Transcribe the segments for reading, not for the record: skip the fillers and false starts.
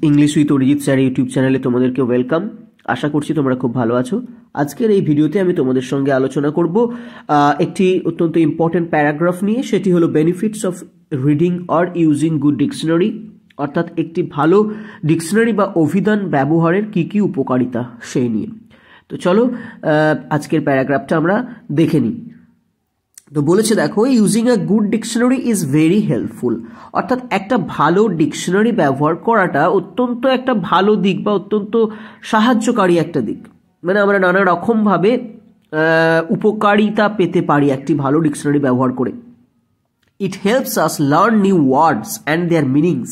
English with Arijit sir YouTube চ্যানেলে তোমাদেরকে welcome. আশা করছি তোমরা খুব ভালো আছো। আজকের এই ভিডিওতে আমি তোমাদের সঙ্গে আলোচনা করব একটি অত্যন্ত ইম্পর্টেন্ট প্যারাগ্রাফ নিয়ে, সেটি হলো benefits of reading or using good dictionary, অর্থাৎ একটি ভালো ডিকশনারি বা অভিধান ব্যবহারের কি কি উপকারিতা সেই নিয়ে। তো চলো আজকের প্যারাগ্রাফটা আমরা দেখে নিই। তো বলেছে দেখো, using a good dictionary is very helpful, অর্থাৎ একটা ভালো ডিকশনারি ব্যবহার করাটা অত্যন্ত একটা ভালো দিক বা অত্যন্ত সাহায্যকারী একটা দিক। মানে আমরা নানা রকমভাবে উপকারিতা পেতে পারি একটি ভালো ডিকশনারি ব্যবহার করে। It helps us learn new words and their meanings,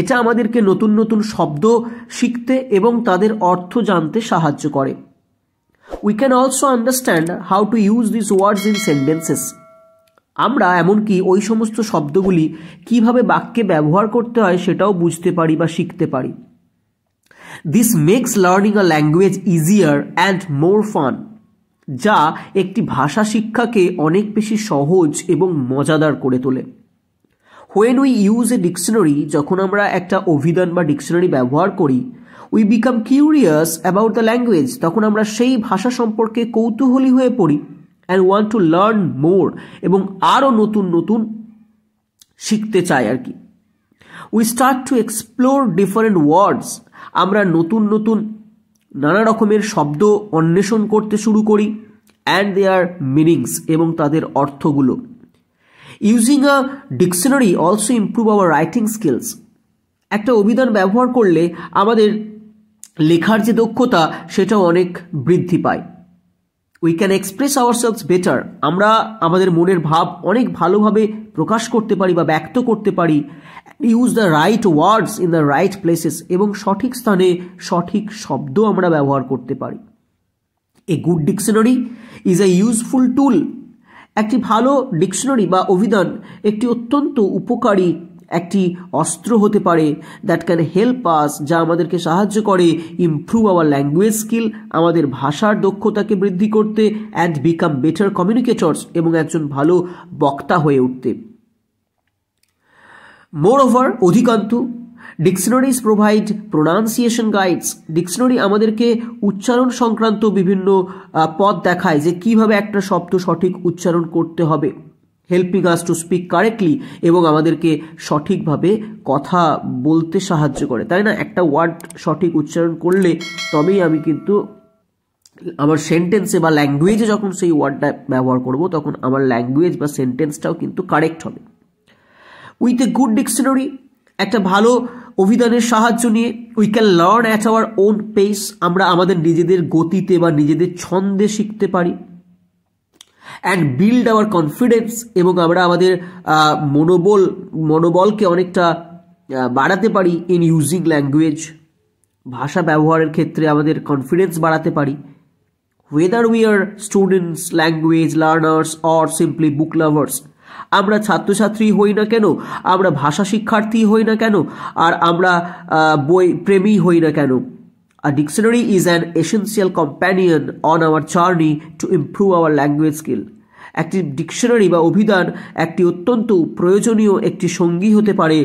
এটা আমাদেরকে নতুন নতুন শব্দ শিখতে এবং তাদের অর্থ জানতে সাহায্য করে। We can also understand how to use these words in sentences. আমরা এমনকি ওই সমস্ত শব্দগুলি কিভাবে বাক্যে ব্যবহার করতে হয় সেটাও বুঝতে পারি বা শিখতে পারি। This makes learning a language easier and more fun, যা একটি ভাষা শিক্ষাকে অনেক বেশি সহজ এবং মজাদার করে তোলে। When we use a dictionary, যখন আমরা একটা অভিধান বা ডিকশনারি ব্যবহার করি, we become curious about the language, তখন আমরা সেই ভাষা সম্পর্কে কৌতূহলী হয়ে পড়ি and want to learn more, এবং আরও নতুন নতুন শিখতে চাই আর কি। we start to explore different words, আমরা নতুন নতুন নানা রকমের শব্দ অন্বেষণ করতে শুরু করি and their meanings, এবং তাদের অর্থগুলো। using a dictionary also improve our writing skills, একটা অভিধান ব্যবহার করলে আমাদের লেখার যে দক্ষতা সেটাও অনেক বৃদ্ধি পায়। We can express ourselves better, আমরা আমাদের মনের ভাব অনেক ভালোভাবে প্রকাশ করতে পারি বা ব্যক্ত করতে পারি। Use the right words in the right places, এবং সঠিক স্থানে সঠিক শব্দ আমরা ব্যবহার করতে পারি। A good dictionary is a useful tool, একটি ভালো ডিকশনারি বা অভিধান একটি অত্যন্ত উপকারী একটি অস্ত্র হতে পারে। দ্যাট ক্যান হেল্প আস, যা আমাদেরকে সাহায্য করে ইমপ্রুভ আওয়ার ল্যাঙ্গুয়েজ স্কিল, আমাদের ভাষার দক্ষতাকে বৃদ্ধি করতে, অ্যান্ড বিকাম বেটার কমিউনিকেটরস, এবং একজন ভালো বক্তা হয়ে উঠতে। মোরওভার, অধিকান্ত, dictionaries provide pronunciation guides, dictionary আমাদেরকে উচ্চারণ সংক্রান্ত বিভিন্ন পথ দেখায় যে কিভাবে একটা শব্দ সঠিক উচ্চারণ করতে হবে। Helping us to speak correctly, এবং আমাদেরকে সঠিকভাবে কথা বলতে সাহায্য করে, তাই না? একটা ওয়ার্ড সঠিক উচ্চারণ করলে তবেই আমি কিন্তু আমার সেন্টেন্সে বা ল্যাঙ্গুয়েজে যখন সেই ওয়ার্ডটা ব্যবহার করব তখন আমার ল্যাঙ্গুয়েজ বা সেন্টেন্সটাও কিন্তু কারেক্ট হবে। উইথ এ গুড ডিকশনারি, একটা ভালো অভিধানের সাহায্য নিয়ে, we can learn at our own pace, আমরা আমাদের নিজেদের গতিতে বা নিজেদের ছন্দে শিখতে পারি। অ্যান্ড বিল্ড আওয়ার কনফিডেন্স, এবং আমরা আমাদের মনোবলকে অনেকটা বাড়াতে পারি। ইন ইউজিং ল্যাঙ্গুয়েজ, ভাষা ব্যবহারের ক্ষেত্রে আমাদের কনফিডেন্স বাড়াতে পারি। Weather we are students, language learners or simply book lovers, আমরা ছাত্রছাত্রী হই না কেন, আমরা ভাষা শিক্ষার্থী হই না কেন, আর আমরা বই প্রেমী হই না কেন, a dictionary is an essential companion on our journey to improve our language skill. একটি ডিকশনারি বা অভিধান একটি অত্যন্ত প্রয়োজনীয় একটি সঙ্গী হতে পারে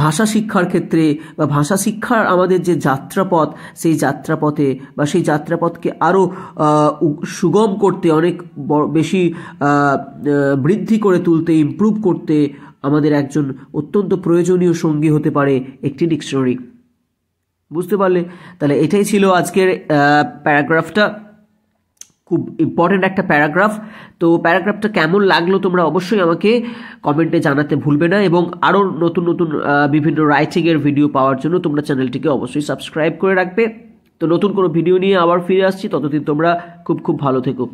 ভাষা শিক্ষার ক্ষেত্রে, বা ভাষা শিক্ষার আমাদের যে যাত্রাপথ সেই যাত্রাপথে বা সেই যাত্রাপথকে আরও সুগম করতে, অনেক বেশি বৃদ্ধি করে তুলতে, ইমপ্রুভ করতে আমাদের একজন অত্যন্ত প্রয়োজনীয় সঙ্গী হতে পারে একটি ডিকশনারি। বুঝতে পারলে? তাহলে এটাই ছিল আজকের প্যারাগ্রাফটা, খুব ইম্পর্টেন্ট একটা প্যারাগ্রাফ। তো প্যারাগ্রাফটা কেমন লাগলো তোমরা অবশ্যই আমাকে কমেন্টে জানাতে ভুলবে না, এবং আরও নতুন নতুন বিভিন্ন রাইটিংয়ের ভিডিও পাওয়ার জন্য তোমরা চ্যানেলটিকে অবশ্যই সাবস্ক্রাইব করে রাখবে। তো নতুন কোনো ভিডিও নিয়ে আবার ফিরে আসছি, ততদিন তোমরা খুব খুব ভালো থেকো।